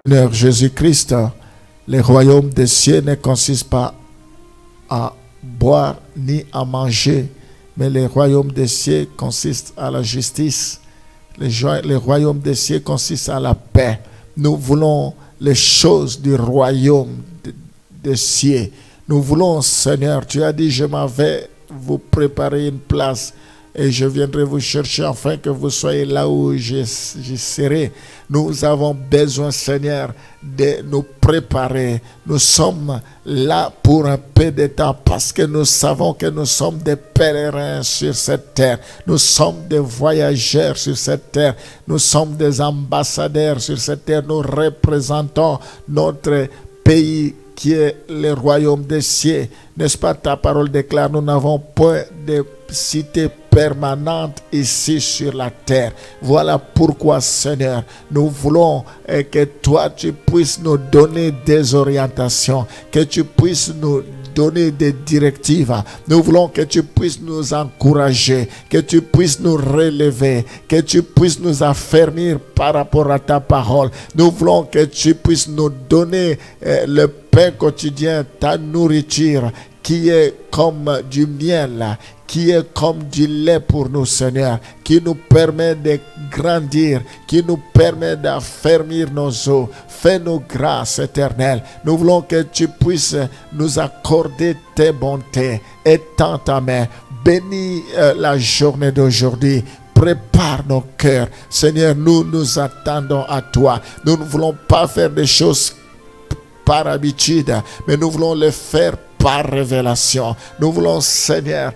Seigneur Jésus-Christ, le royaume des cieux ne consiste pas à boire ni à manger, mais le royaume des cieux consiste à la justice. Le royaume des cieux consiste à la paix. Nous voulons les choses du royaume des cieux. Nous voulons, Seigneur, tu as dit, je m'en vais vous préparer une place et je viendrai vous chercher afin que vous soyez là où je serai. Nous avons besoin, Seigneur, de nous préparer. Nous sommes là pour un peu de temps parce que nous savons que nous sommes des pèlerins sur cette terre. Nous sommes des voyageurs sur cette terre. Nous sommes des ambassadeurs sur cette terre. Nous représentons notre pays qui est le royaume des cieux. N'est-ce pas, ta parole déclare, nous n'avons point de cité permanente ici sur la terre. Voilà pourquoi, Seigneur, nous voulons que toi, tu puisses nous donner des orientations, que tu puisses nous donner des directives. Nous voulons que tu puisses nous encourager, que tu puisses nous relever, que tu puisses nous affermir par rapport à ta parole. Nous voulons que tu puisses nous donner le pain quotidien, ta nourriture, qui est comme du miel, qui est comme du lait pour nous, Seigneur, qui nous permet de grandir, qui nous permet d'affermir nos os. Fais-nous grâce éternelle. Nous voulons que tu puisses nous accorder tes bontés. Étends ta main. Bénis la journée d'aujourd'hui. Prépare nos cœurs. Seigneur, nous nous attendons à toi. Nous ne voulons pas faire des choses par habitude, mais nous voulons les faire par révélation. Nous voulons, Seigneur,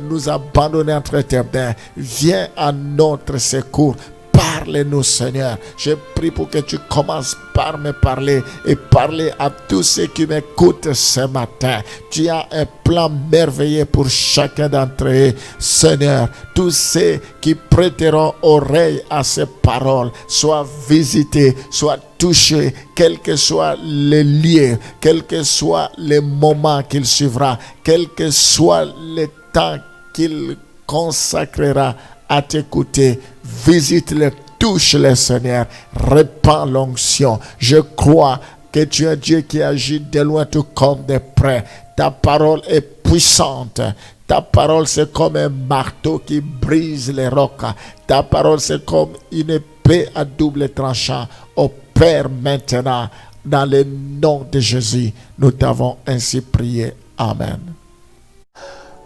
nous abandonner entre tes mains. Viens à notre secours. Parle-nous, Seigneur. Je prie pour que tu commences par me parler et parler à tous ceux qui m'écoutent ce matin. Tu as un plan merveilleux pour chacun d'entre eux, Seigneur. Tous ceux qui prêteront oreille à ces paroles soient visités, soient touchés, quel que soit le lieu, quel que soit le moment qu'il suivra, quel que soit le temps qu'il consacrera à t'écouter. Visite-les, touche-les, Seigneur, répands l'onction. Je crois que tu es un Dieu qui agit de loin tout comme de près. Ta parole est puissante. Ta parole, c'est comme un marteau qui brise les rocs. Ta parole, c'est comme une épée à double tranchant. Ô Père, maintenant, dans le nom de Jésus, nous t'avons ainsi prié. Amen.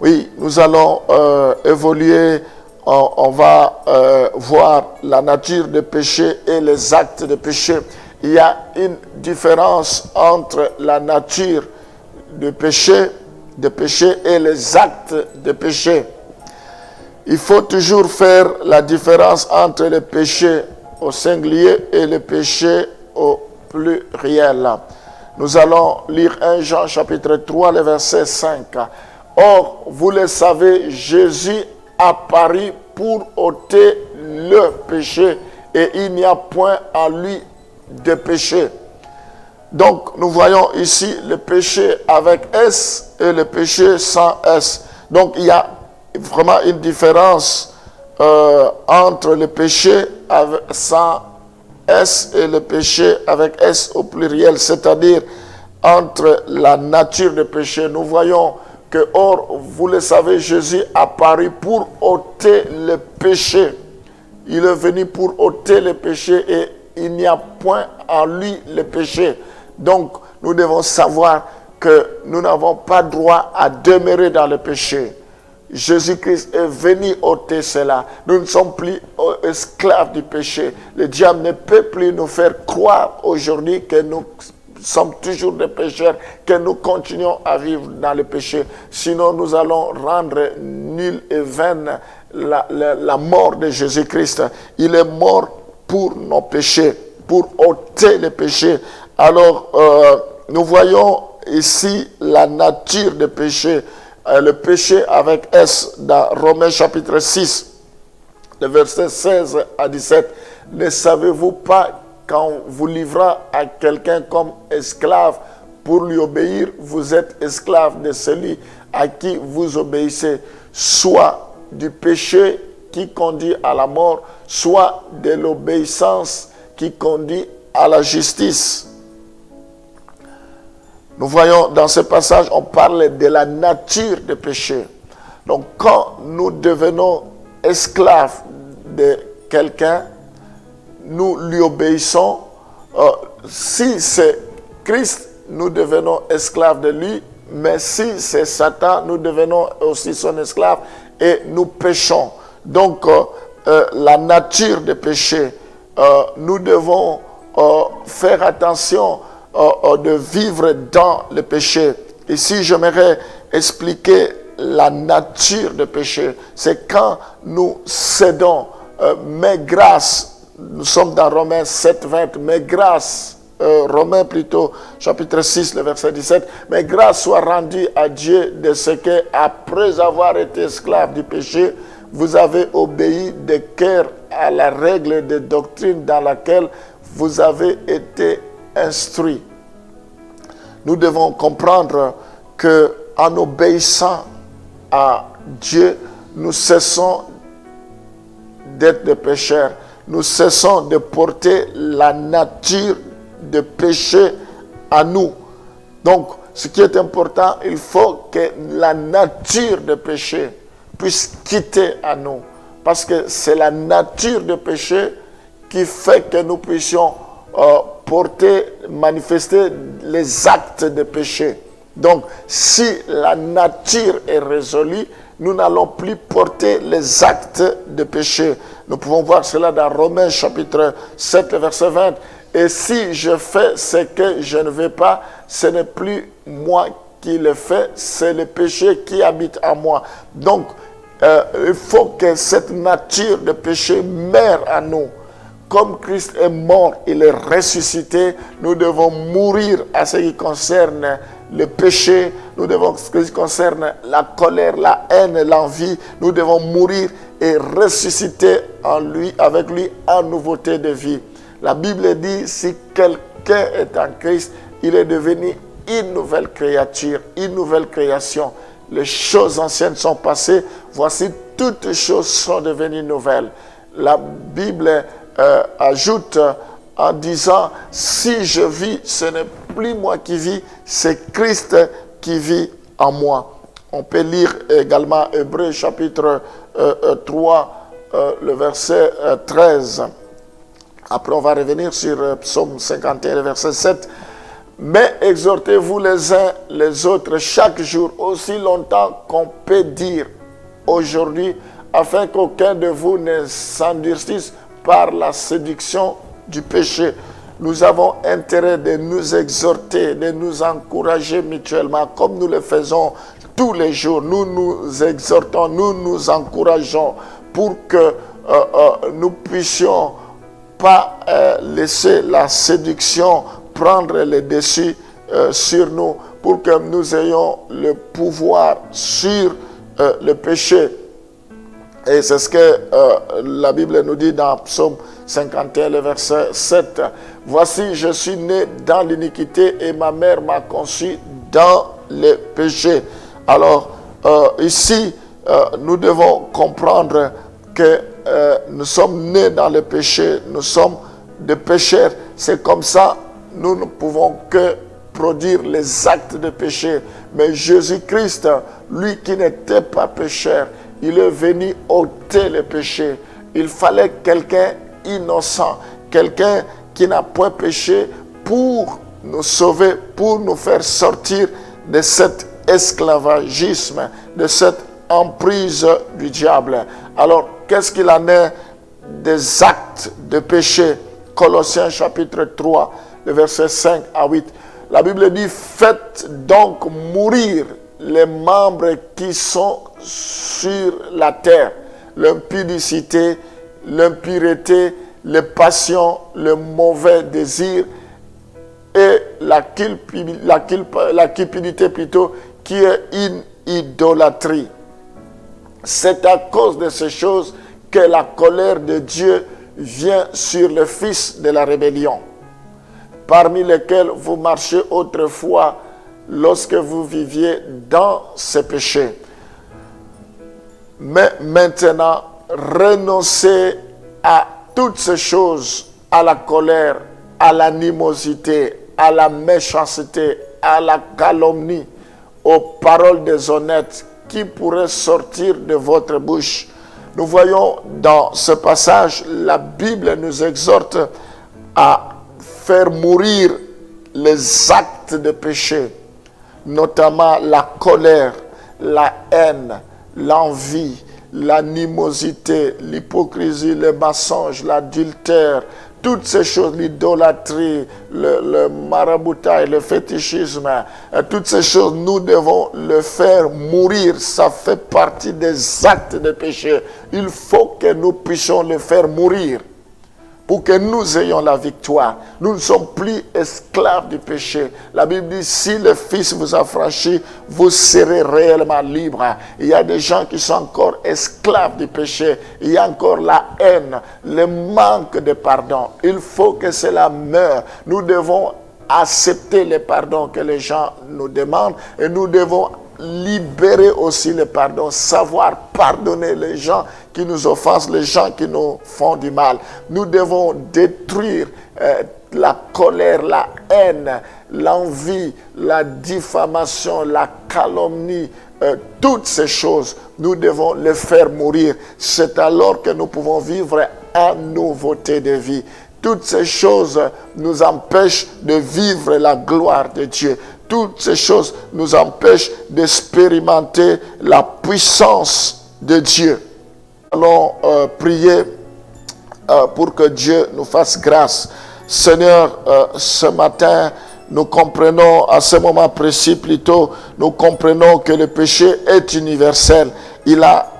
Oui, nous allons évoluer. On va voir la nature du péché et les actes de péché. Il y a une différence entre la nature du péché et les actes de péché. Il faut toujours faire la différence entre le péché au singulier et le péché au pluriel. Nous allons lire 1 Jean chapitre 3, le verset 5. Or, vous le savez, Jésus apparu pour ôter le péché et il n'y a point à lui de péché. Donc, nous voyons ici le péché avec S et le péché sans S. Donc, il y a vraiment une différence entre le péché sans S et le péché avec S au pluriel, c'est-à-dire entre la nature du péché. Nous voyons que, or, vous le savez, Jésus apparu pour ôter le péché. Il est venu pour ôter le péché et il n'y a point en lui le péché. Donc, nous devons savoir que nous n'avons pas droit à demeurer dans le péché. Jésus-Christ est venu ôter cela. Nous ne sommes plus esclaves du péché. Le diable ne peut plus nous faire croire aujourd'hui que nous sommes toujours des pécheurs, que nous continuons à vivre dans le péché. Sinon, nous allons rendre nulle et vaine la mort de Jésus-Christ. Il est mort pour nos péchés, pour ôter les péchés. Alors, nous voyons ici la nature des péchés. Le péché avec S dans Romains chapitre 6, le verset 16 à 17. Ne savez-vous pas quand vous livrez à quelqu'un comme esclave pour lui obéir, vous êtes esclave de celui à qui vous obéissez, soit du péché qui conduit à la mort, soit de l'obéissance qui conduit à la justice. Nous voyons dans ce passage, on parle de la nature du péché. Donc quand nous devenons esclaves de quelqu'un, nous lui obéissons. Si c'est Christ, nous devenons esclaves de lui. Mais si c'est Satan, nous devenons aussi son esclave et nous péchons. Donc la nature du péché, nous devons faire attention de vivre dans le péché. Ici, j'aimerais expliquer la nature du péché. C'est quand nous cédons, mais grâce, nous sommes dans Romains 7, 20, mais grâce, Romains plutôt, chapitre 6, le verset 17, mais grâce soit rendue à Dieu de ce que, après avoir été esclave du péché, vous avez obéi de cœur à la règle de doctrine dans laquelle vous avez été instruit. Nous devons comprendre que en obéissant à Dieu, nous cessons d'être des pécheurs. Nous cessons de porter la nature de péché à nous. Donc, ce qui est important, il faut que la nature de péché puisse quitter à nous. Parce que c'est la nature de péché qui fait que nous puissions manifester les actes de péché. Donc, si la nature est résolue, nous n'allons plus porter les actes de péché. Nous pouvons voir cela dans Romains chapitre 7, verset 20. Et si je fais ce que je ne veux pas, ce n'est plus moi qui le fais, c'est le péché qui habite en moi. Donc, il faut que cette nature de péché meure à nous. Comme Christ est mort, il est ressuscité, nous devons mourir à ce qui concerne le péché, nous devons, ce qui concerne la colère, la haine, l'envie, nous devons mourir et ressusciter en lui, avec lui en nouveauté de vie. La Bible dit, si quelqu'un est en Christ, il est devenu une nouvelle créature, une nouvelle création. Les choses anciennes sont passées, voici toutes choses sont devenues nouvelles. La Bible ajoute en disant, si je vis, ce n'est plus moi qui vis, c'est Christ qui vit en moi. On peut lire également Hébreux chapitre 3, le verset 13. Après, on va revenir sur Psaume 51, le verset 7. Mais exhortez-vous les uns les autres chaque jour, aussi longtemps qu'on peut dire aujourd'hui, afin qu'aucun de vous ne s'endurcisse par la séduction du péché. Nous avons intérêt de nous exhorter, de nous encourager mutuellement, comme nous le faisons tous les jours. Nous nous exhortons, nous nous encourageons pour que nous puissions pas laisser la séduction prendre le dessus sur nous, pour que nous ayons le pouvoir sur le péché. Et c'est ce que la Bible nous dit dans Psaume 51, le verset 7. « Voici, je suis né dans l'iniquité et ma mère m'a conçu dans le péché. » Alors, ici, nous devons comprendre que nous sommes nés dans le péché, nous sommes des pécheurs. C'est comme ça, nous ne pouvons que produire les actes de péché. Mais Jésus-Christ, lui qui n'était pas pécheur, il est venu ôter le péché. Il fallait quelqu'un innocent, quelqu'un qui n'a point péché pour nous sauver, pour nous faire sortir de cet esclavagisme, de cette emprise du diable. Alors, qu'est-ce qu'il en est des actes de péché? Colossiens chapitre 3, le verset 5 à 8. La Bible dit, faites donc mourir les membres qui sont sur la terre, l'impudicité, l'impureté, les passions, le mauvais désir et la cupidité plutôt, qui est une idolâtrie. C'est à cause de ces choses que la colère de Dieu vient sur le fils de la rébellion, parmi lesquels vous marchez autrefois lorsque vous viviez dans ces péchés. Mais maintenant, renoncez à toutes ces choses, à la colère, à l'animosité, à la méchanceté, à la calomnie, aux paroles déshonnêtes qui pourraient sortir de votre bouche. Nous voyons dans ce passage, la Bible nous exhorte à faire mourir les actes de péché, notamment la colère, la haine, l'envie, l'animosité, l'hypocrisie, le mensonge, l'adultère, toutes ces choses, l'idolâtrie, le maraboutage, le fétichisme, toutes ces choses, nous devons le faire mourir. Ça fait partie des actes de péché. Il faut que nous puissions le faire mourir pour que nous ayons la victoire. Nous ne sommes plus esclaves du péché. La Bible dit, si le Fils vous a franchi, vous serez réellement libres. Il y a des gens qui sont encore esclaves du péché. Il y a encore la haine, le manque de pardon. Il faut que cela meure. Nous devons accepter les pardons que les gens nous demandent et nous devons libérer aussi le pardon, savoir pardonner les gens qui nous offensent, les gens qui nous font du mal. Nous devons détruire la colère, la haine, l'envie, la diffamation, la calomnie, toutes ces choses, nous devons les faire mourir. C'est alors que nous pouvons vivre en nouveauté de vie. Toutes ces choses nous empêchent de vivre la gloire de Dieu. Toutes ces choses nous empêchent d'expérimenter la puissance de Dieu. Allons prier pour que Dieu nous fasse grâce. Seigneur, ce matin, nous comprenons, à ce moment précis plutôt, nous comprenons que le péché est universel. Il a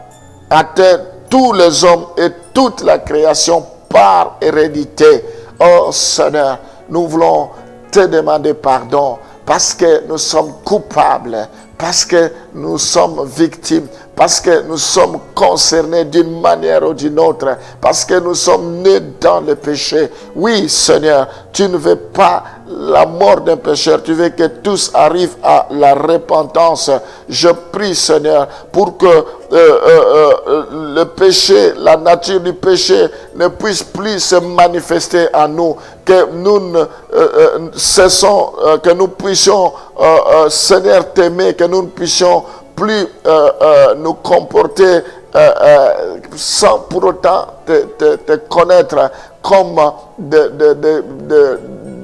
atteint tous les hommes et toute la création par hérédité. Oh Seigneur, nous voulons te demander pardon parce que nous sommes coupables, parce que nous sommes victimes, parce que nous sommes concernés d'une manière ou d'une autre, parce que nous sommes nés dans le péché. Oui, Seigneur, tu ne veux pas la mort d'un pécheur, tu veux que tous arrivent à la repentance. Je prie, Seigneur, pour que le péché, la nature du péché ne puisse plus se manifester en nous, que nous cessons, que nous puissions, Seigneur, t'aimer, que nous ne puissions plus nous comporter sans pour autant te connaître comme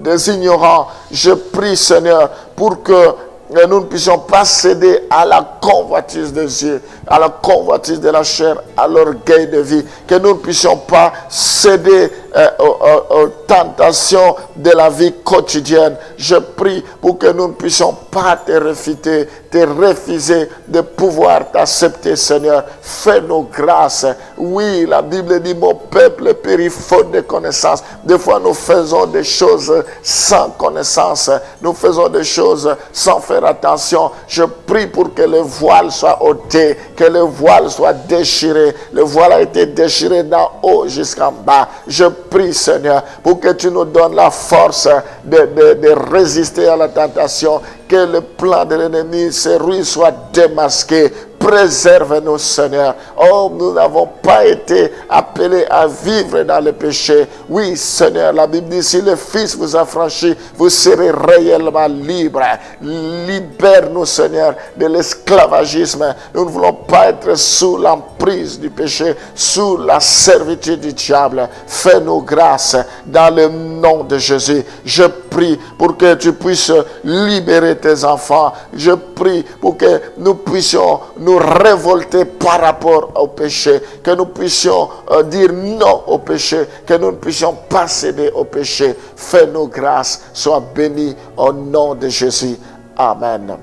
des ignorants. Je prie, Seigneur, pour que nous ne puissions pas céder à la convoitise des yeux, à la convoitise de la chair, à l'orgueil de vie. Que nous ne puissions pas céder aux tentations de la vie quotidienne. Je prie pour que nous ne puissions pas te refuser de pouvoir t'accepter, Seigneur. Fais-nous grâce. Oui, la Bible dit, mon peuple périt faute de connaissance. Des fois, nous faisons des choses sans connaissance. Nous faisons des choses sans faire attention. Je prie pour que le voile soit ôté, que le voile soit déchiré. Le voile a été déchiré d'en haut jusqu'en bas. Je prie, Seigneur, pour que tu nous donnes la force de résister à la tentation, que le plan de l'ennemi, ses ruines soient démasquées. Préserve-nous, Seigneur. Oh, nous n'avons pas été appelés à vivre dans le péché. Oui, Seigneur, la Bible dit, si le Fils vous a franchi, vous serez réellement libre. Libère-nous, Seigneur, de l'esclavagisme. Nous ne voulons pas être sous l'emprise du péché, sous la servitude du diable. Fais-nous grâce dans le nom de Jésus. Je prie pour que tu puisses libérer tes enfants. Je prie pour que nous puissions nous révolter par rapport au péché, que nous puissions dire non au péché, que nous ne puissions pas céder au péché. Fais-nous grâce, sois béni au nom de Jésus. Amen.